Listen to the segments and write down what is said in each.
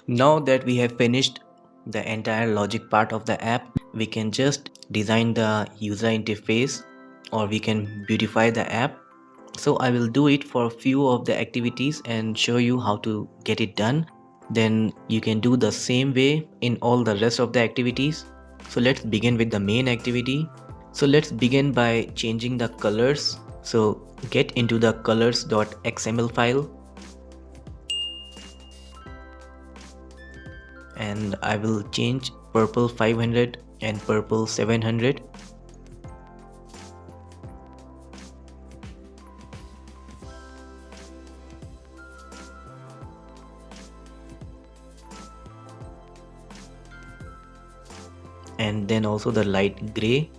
Now that we have finished the entire logic part of the app, we can just design the user interface or we can beautify the app. So I will do it for a few of the activities and show you how to get it done. Then you can do the same way in all the rest of the activities. So let's begin with the main activity. So let's begin by changing the colors. So get into the colors.xml file and I will change purple 500 and purple 700. And then also the light gray.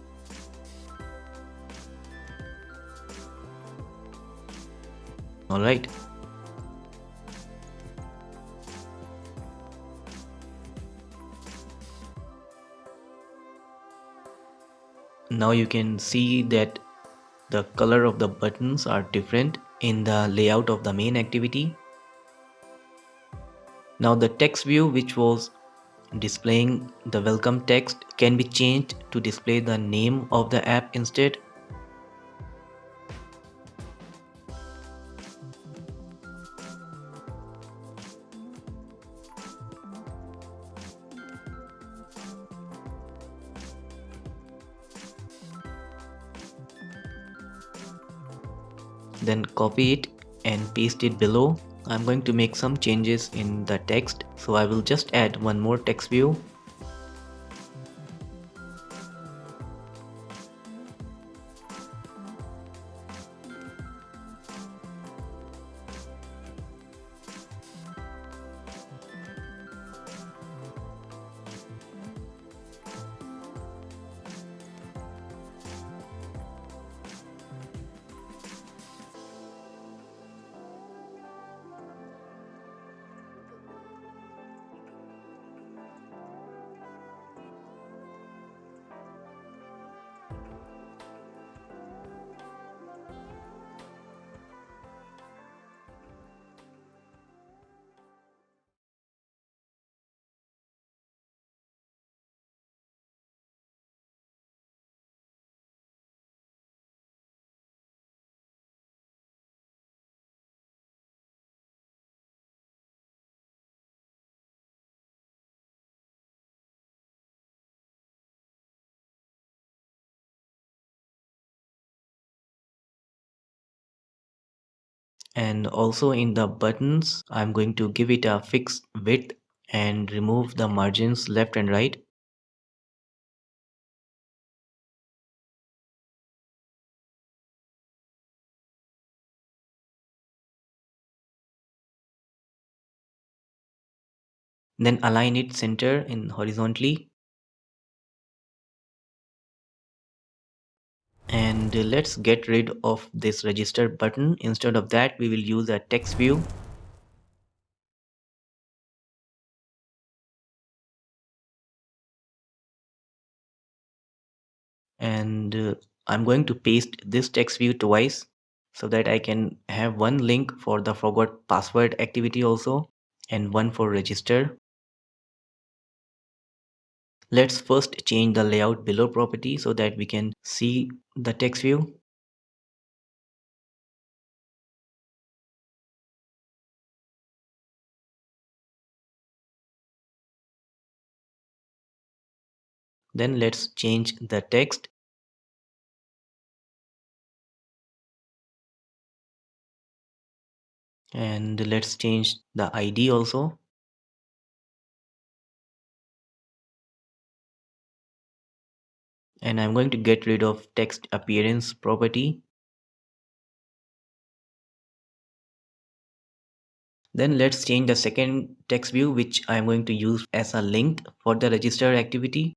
Alright. Now you can see that the color of the buttons are different in the layout of the main activity. Now the text view, which was displaying the welcome text, can be changed to display the name of the app instead. Then copy it and paste it below. I'm going to make some changes in the text, so I will just add one more text view. And also in the buttons, I'm going to give it a fixed width and remove the margins left and right. Then align it center in horizontally. And let's get rid of this register button. Instead of that, we will use a text view. And I'm going to paste this text view twice so that I can have one link for the forgot password activity also and one for register. Let's first change the layout below property so that we can see the text view. Then let's change the text. And let's change the ID also. And I'm going to get rid of text appearance property. Then let's change the second text view, which I'm going to use as a link for the register activity.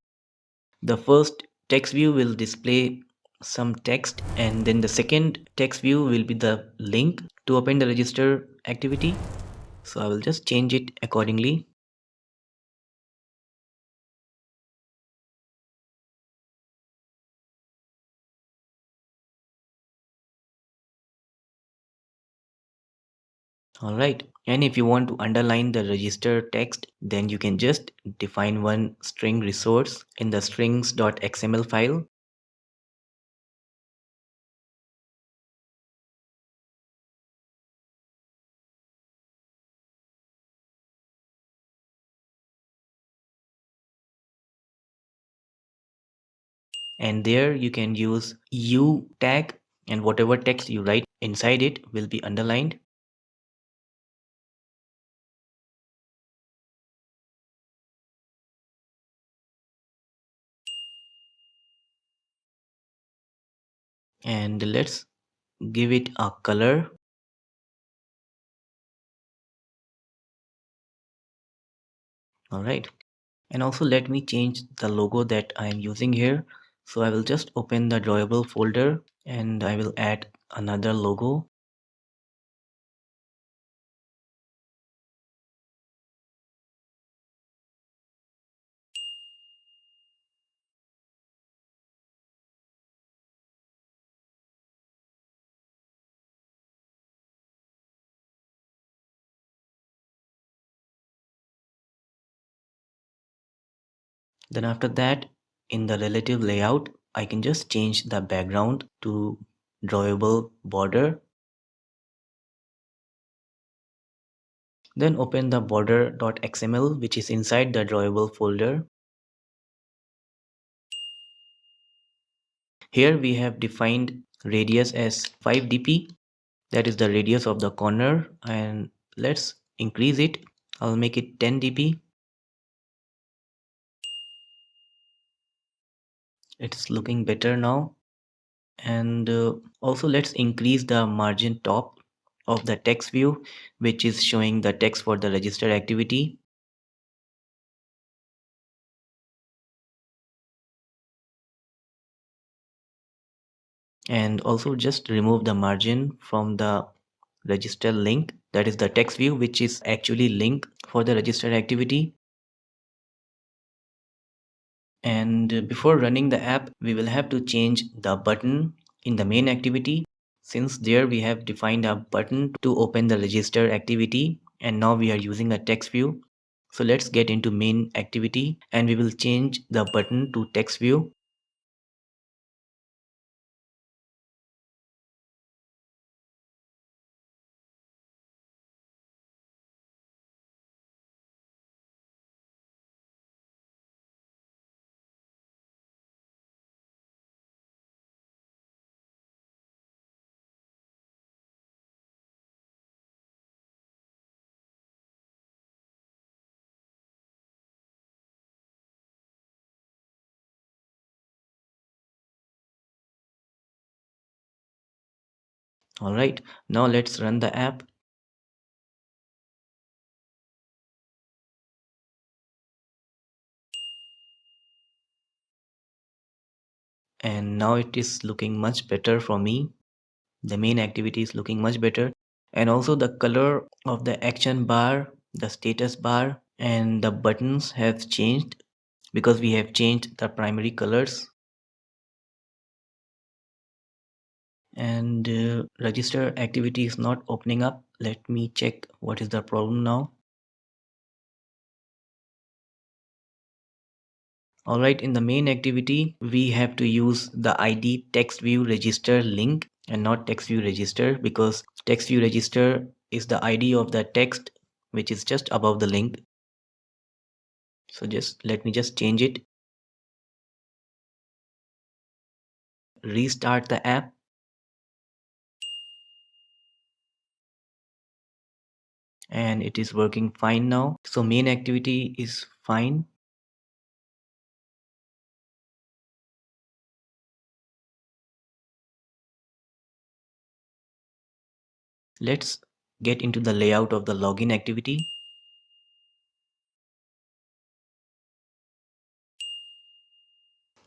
The first text view will display some text, and then the second text view will be the link to open the register activity. So I will just change it accordingly. Alright, and if you want to underline the register text, then you can just define one string resource in the strings.xml file. And there you can use u tag, and whatever text you write inside it will be underlined. And let's give it a color. Alright, and also let me change the logo that I am using here. So I will just open the drawable folder and I will add another logo. Then after that, in the relative layout, I can just change the background to drawable border. Then open the border.xml, which is inside the drawable folder. Here we have defined radius as 5 dp. That is the radius of the corner, and let's increase it. I'll make it 10 dp. It's looking better now. And also let's increase the margin top of the text view, which is showing the text for the register activity. And also just remove the margin from the register link, that is the text view which is actually link for the register activity. And before running the app, we will have to change the button in the main activity, since there we have defined a button to open the register activity, and now we are using a text view. So let's get into main activity and we will change the button to text view. Alright, now let's run the app. And now it is looking much better for me. The main activity is looking much better, and also the color of the action bar, the status bar, and the buttons have changed because we have changed the primary colors. And register activity is not opening up. Let me check what is the problem now. Alright, in the main activity, we have to use the ID text view register link and not text view register, because text view register is the ID of the text which is just above the link. So just let me just change it. Restart the app. And it is working fine now. So main activity is fine. Let's get into the layout of the login activity.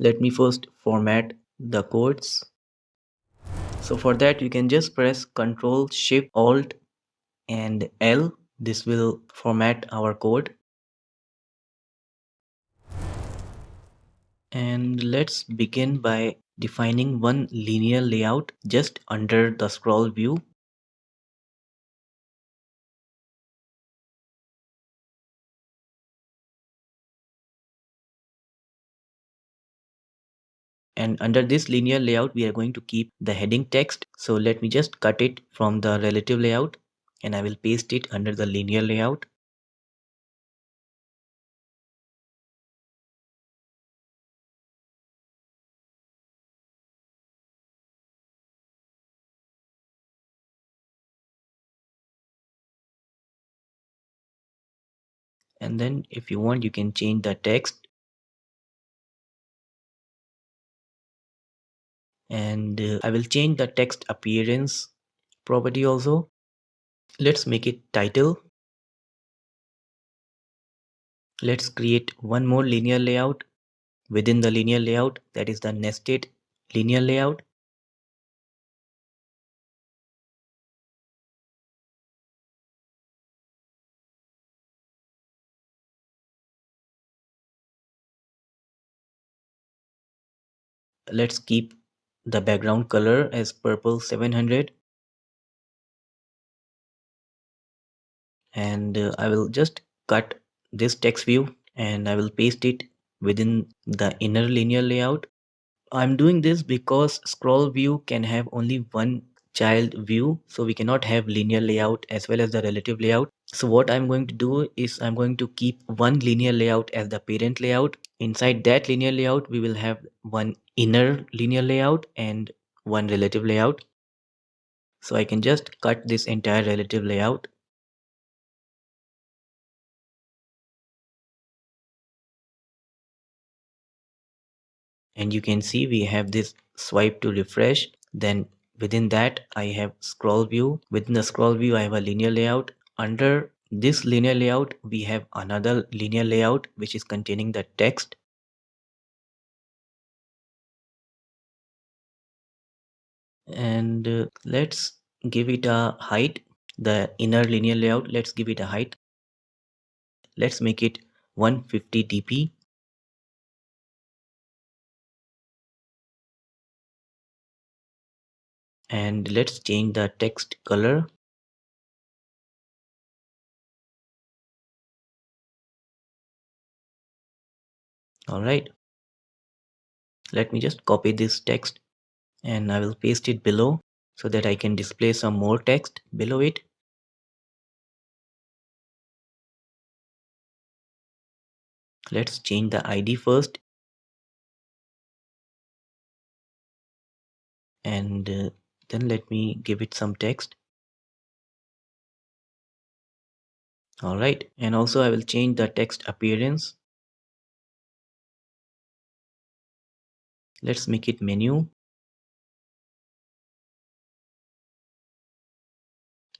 Let me first format the codes. So for that you can just press Ctrl Shift Alt and L. This will format our code. And let's begin by defining one linear layout just under the scroll view. And under this linear layout, we are going to keep the heading text. So let me just cut it from the relative layout and I will paste it under the linear layout. And then if you want, you can change the text. And I will change the text appearance property also. Let's make it title. Let's create one more linear layout within the linear layout, that is the nested linear layout. Let's keep the background color as purple 700. And I will just cut this text view and I will paste it within the inner linear layout. I'm doing this because scroll view can have only one child view, so we cannot have linear layout as well as the relative layout. So what I'm going to do is I'm going to keep one linear layout as the parent layout. Inside that linear layout, we will have one inner linear layout and one relative layout. So I can just cut this entire relative layout. And you can see we have this swipe to refresh. Then within that I have scroll view. Within the scroll view I have a linear layout. Under this linear layout we have another linear layout which is containing the text. And let's give it a height. The inner linear layout, let's give it a height. Let's make it 150 dp. And let's change the text color. All right, let me just copy this text and I will paste it below so that I can display some more text below it. Let's change the ID first. And then let me give it some text. All right. And also I will change the text appearance. Let's make it menu.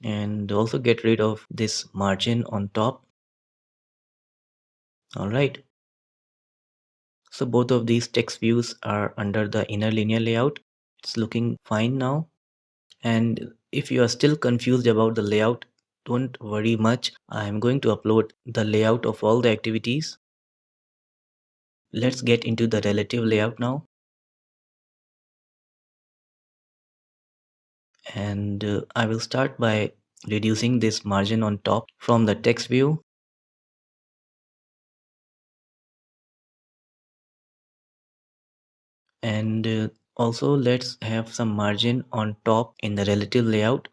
And also get rid of this margin on top. All right. So both of these text views are under the inner linear layout. It's looking fine now. And if you are still confused about the layout, don't worry much. I'm going to upload the layout of all the activities. Let's get into the relative layout now. And I will start by reducing this margin on top from the text view. And also let's have some margin on top in the relative layout.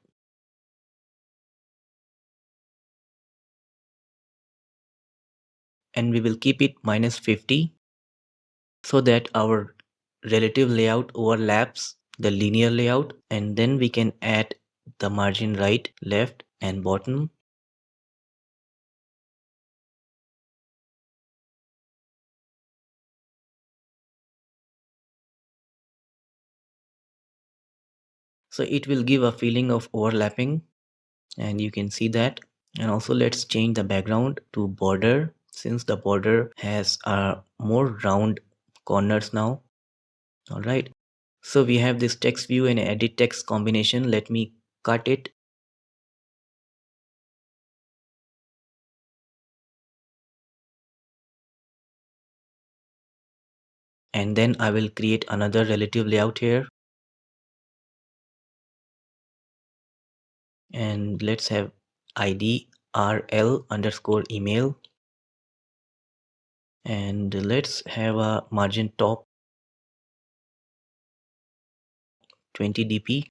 And we will keep it -50 so that our relative layout overlaps the linear layout. And then we can add the margin right, left and bottom. So it will give a feeling of overlapping and you can see that. And also let's change the background to border since the border has more round corners now. All right. So we have this text view and edit text combination. Let me cut it. And then I will create another relative layout here. And let's have ID RL underscore email. And let's have a margin top. 20 dp,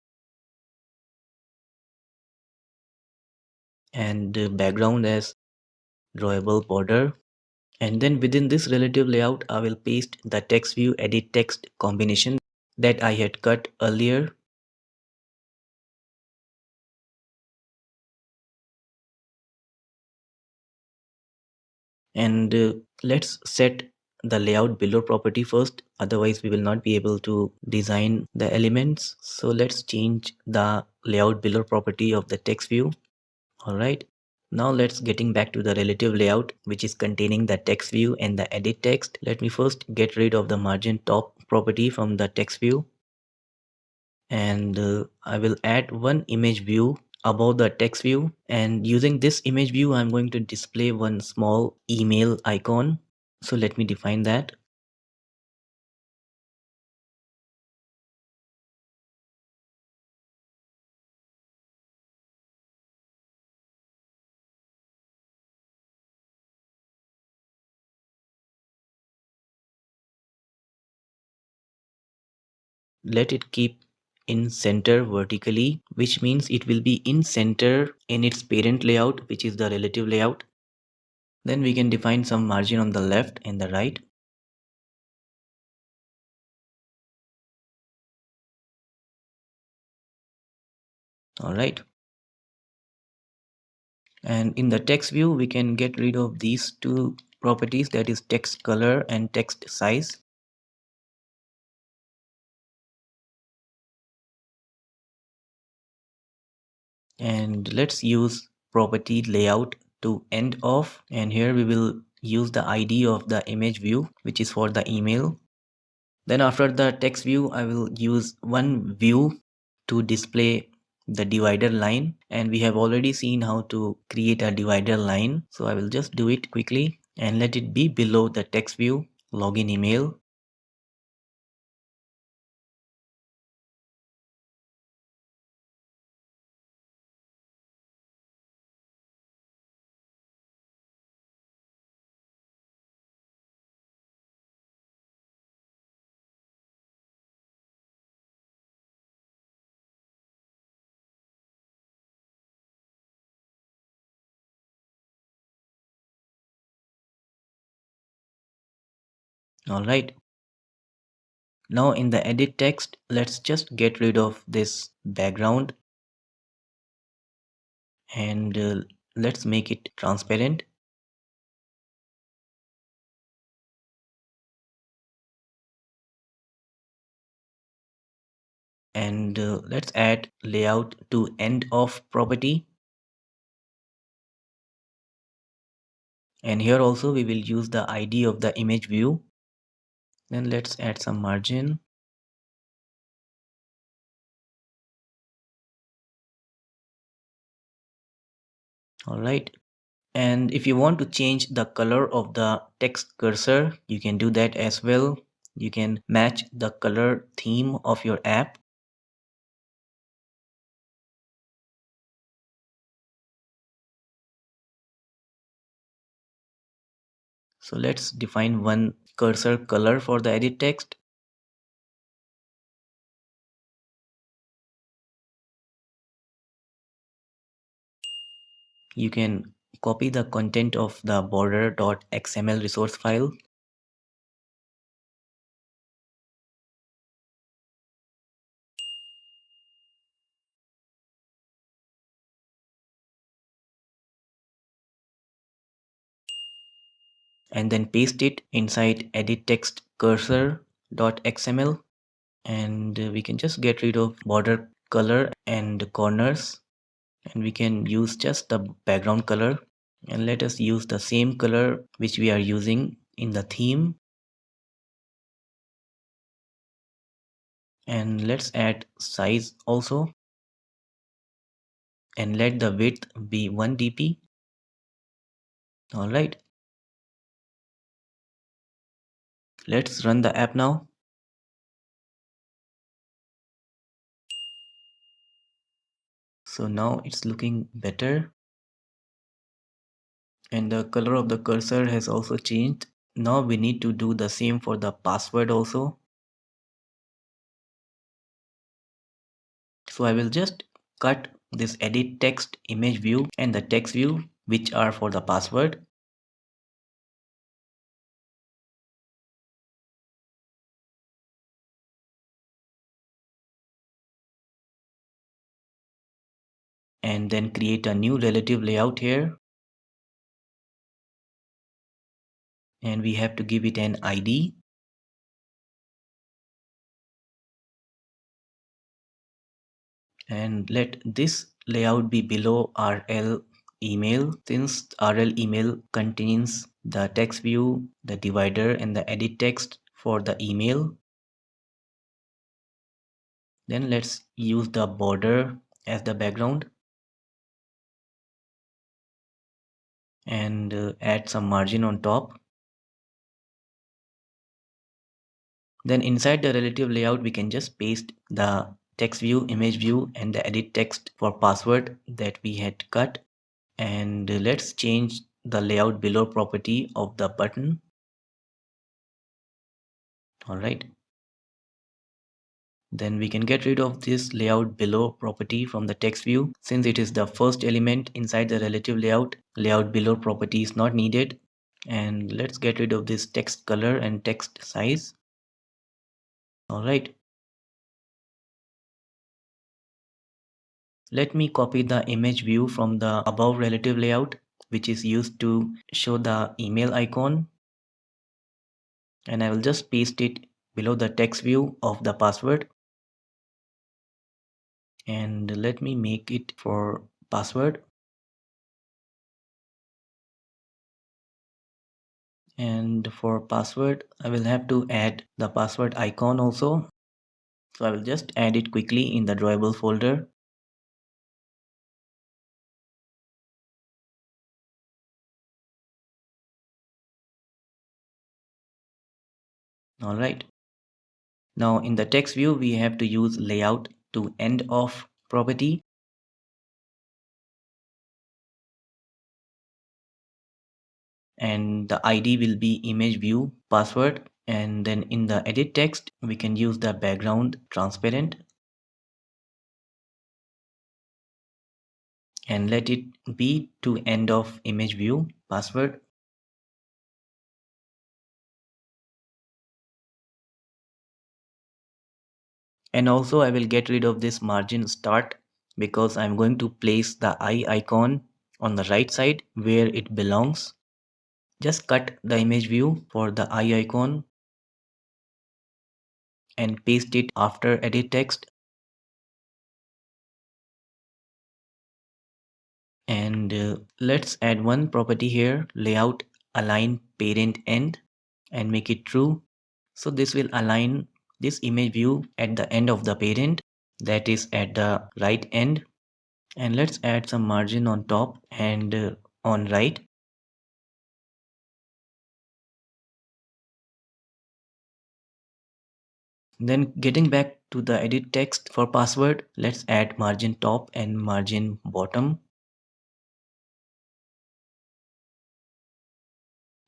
and background as drawable border. And then within this relative layout, I will paste the text view edit text combination that I had cut earlier. And let's set the layout below property first, otherwise we will not be able to design the elements. So let's change the layout below property of the text view. All right, now let's getting back to the relative layout, which is containing the text view and the edit text. Let me first get rid of the margin top property from the text view, and I will add one image view above the text view, and using this image view I'm going to display one small email icon. So let me define that. Let it keep in center vertically, which means it will be in center in its parent layout, which is the relative layout. Then we can define some margin on the left and the right. All right. And in the text view, we can get rid of these two properties, that is text color and text size. And let's use property layout to end off, and here we will use the ID of the image view, which is for the email. Then after the text view, I will use one view to display the divider line, and we have already seen how to create a divider line, so I will just do it quickly and let it be below the text view login email. All right. Now in the edit text, let's just get rid of this background, and let's make it transparent. And let's add layout to end of property. And here also we will use the ID of the image view. Then let's add some margin. All right. And if you want to change the color of the text cursor, you can do that as well. You can match the color theme of your app. So let's define one cursor color for the edit text. You can copy the content of the border.xml resource file. And then paste it inside EditText cursor.xml, and we can just get rid of border color and corners, and we can use just the background color, and let us use the same color which we are using in the theme. And let's add size also, and let the width be 1 dp. All right, let's run the app now. So now it's looking better, and the color of the cursor has also changed. Now we need to do the same for the password also. So I will just cut this edit text image view and the text view, which are for the password. And then create a new relative layout here. And we have to give it an ID. And let this layout be below RL email, since RL email contains the text view, the divider, and the edit text for the email. Then let's use the border as the background and add some margin on top. Then inside the relative layout, we can just paste the text view, image view, and the edit text for password that we had cut. And let's change the layout below property of the button. All right. Then we can get rid of this layout below property from the text view. Since it is the first element inside the relative layout, layout below property is not needed. And let's get rid of this text color and text size. All right. Let me copy the image view from the above relative layout, which is used to show the email icon. And I will just paste it below the text view of the password. And let me make it for password. And for password, I will have to add the password icon also. So I will just add it quickly in the drawable folder. All right. Now in the text view, we have to use layout to end of property. And the ID will be image view password. And then in the edit text, we can use the background transparent and let it be to end of image view password. And also I will get rid of this margin start because I'm going to place the eye icon on the right side where it belongs. Just cut the image view for the eye icon and paste it after edit text. And let's add one property here, layout align parent end, and make it true. So this will align this image view at the end of the parent, that is at the right end. And let's add some margin on top and on right. Then getting back to the edit text for password, let's add margin top and margin bottom.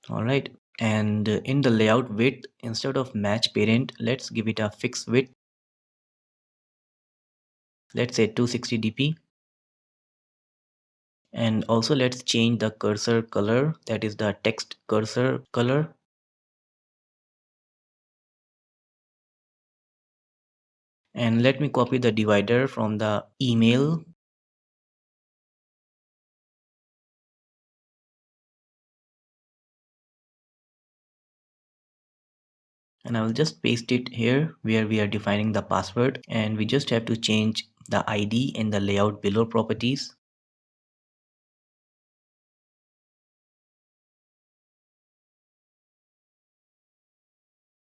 All right. And in the layout width, instead of match parent, let's give it a fixed width. Let's say 260 dp. And also let's change the cursor color, that is the text cursor color. And let me copy the divider from the email. And I will just paste it here where we are defining the password, and we just have to change the ID in the layout below properties.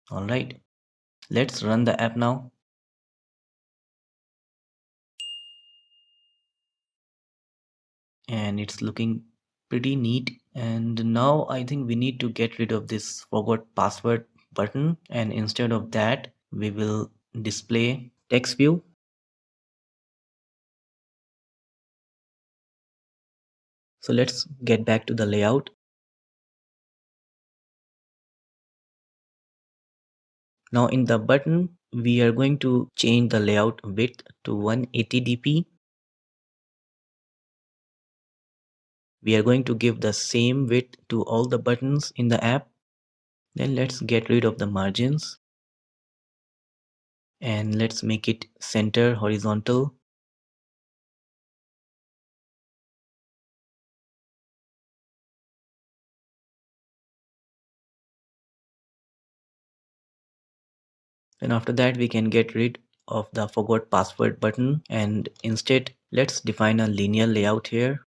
All right, let's run the app now. And it's looking pretty neat. And now I think we need to get rid of this forgot password button, and instead of that we will display text view. So let's get back to the layout. Now in the button we are going to change the layout width to 180 dp. We are going to give the same width to all the buttons in the app. Then let's get rid of the margins and let's make it center horizontal. And after that we can get rid of the forgot password button, and instead let's define a linear layout here.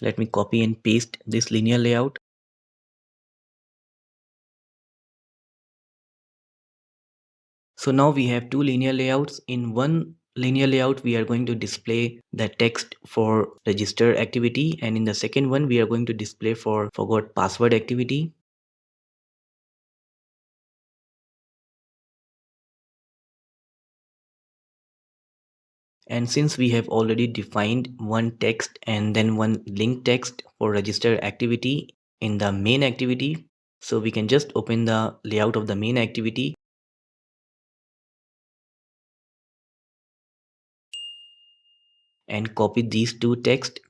Let me copy and paste this linear layout. So now we have two linear layouts. In one linear layout, we are going to display the text for register activity, and in the second one, we are going to display for forgot password activity. And since we have already defined one text and then one link text for register activity in the main activity, so we can just open the layout of the main activity and copy these two text.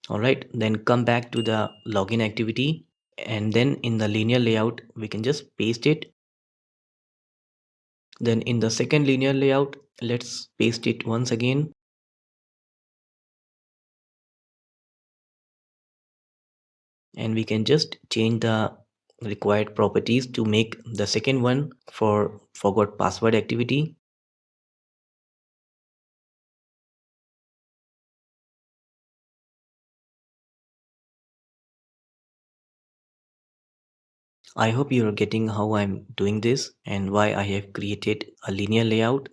Alright, then come back to the login activity, and then in the linear layout we can just paste it. Then in the second linear layout, let's paste it once again. And we can just change the required properties to make the second one for forgot password activity. I hope you are getting how I'm doing this and why I have created a linear layout.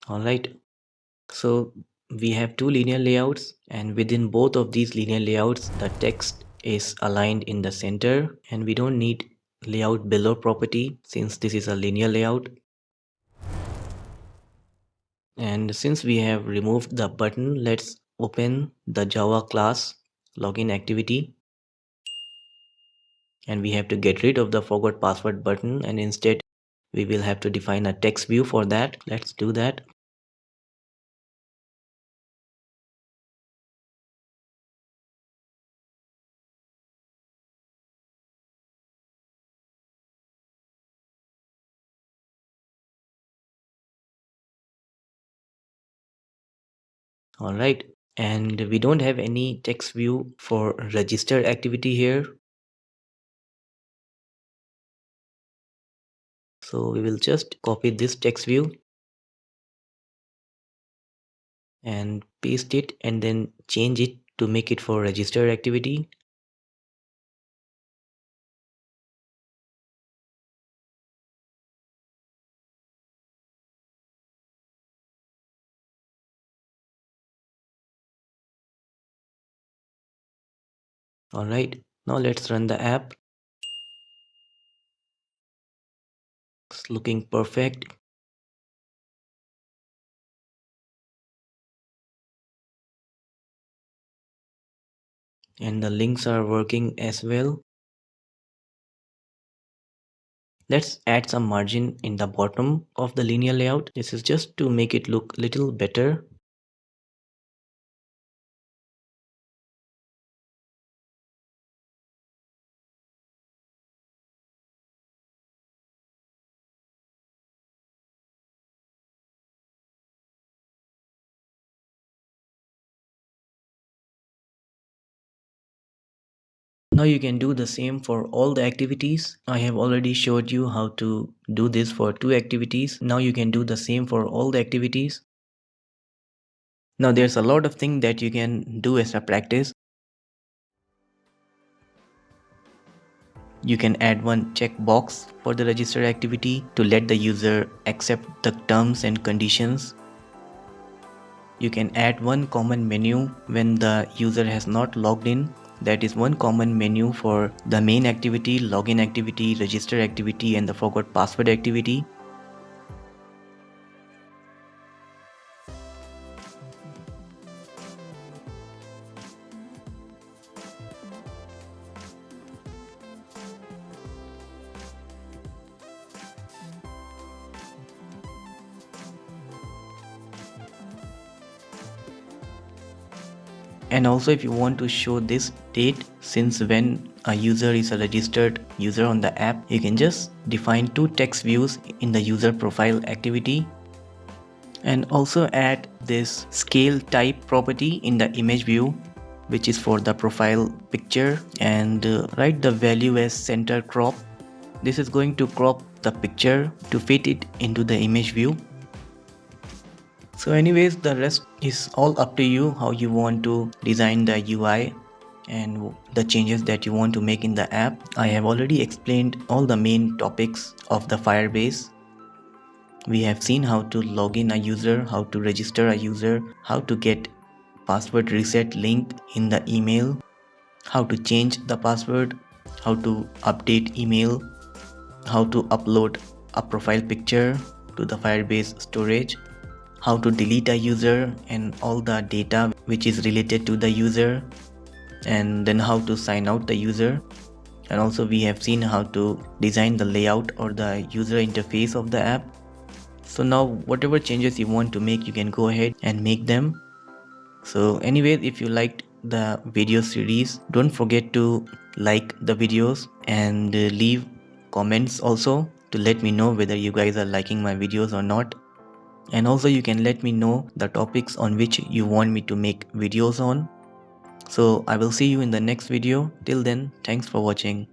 Alright, so we have two linear layouts, and within both of these linear layouts the text is aligned in the center, and we don't need layout below property since this is a linear layout. And since we have removed the button, let's open the Java class login activity, and we have to get rid of the forgot password button, and instead we will have to define a text view for that. Let's do that. Alright, and we don't have any text view for register activity here, so we will just copy this text view and paste it and then change it to make it for register activity. Alright, now let's run the app. It's looking perfect. And the links are working as well. Let's add some margin in the bottom of the linear layout. This is just to make it look little better. Now you can do the same for all the activities. I have already showed you how to do this for 2 activities. Now you can do the same for all the activities. Now there's a lot of things that you can do as a practice. You can add one checkbox for the register activity to let the user accept the terms and conditions. You can add one common menu when the user has not logged in. That is one common menu for the main activity, login activity, register activity, and the forgot password activity. And also if you want to show this date since when a user is a registered user on the app, you can just define 2 text views in the user profile activity and also add this scale type property in the image view, which is for the profile picture, and write the value as center crop. This is going to crop the picture to fit it into the image view. So anyways, the rest is all up to you how you want to design the UI and the changes that you want to make in the app. I have already explained all the main topics of the Firebase. We have seen how to log in a user, how to register a user, how to get password reset link in the email, how to change the password, how to update email, how to upload a profile picture to the Firebase storage, how to delete a user and all the data which is related to the user, and then how to sign out the user. And also we have seen how to design the layout or the user interface of the app. So now whatever changes you want to make, you can go ahead and make them. So anyways, if you liked the video series, don't forget to like the videos and leave comments also to let me know whether you guys are liking my videos or not. And also you can let me know the topics on which you want me to make videos on. So I will see you in the next video. Till then, thanks for watching.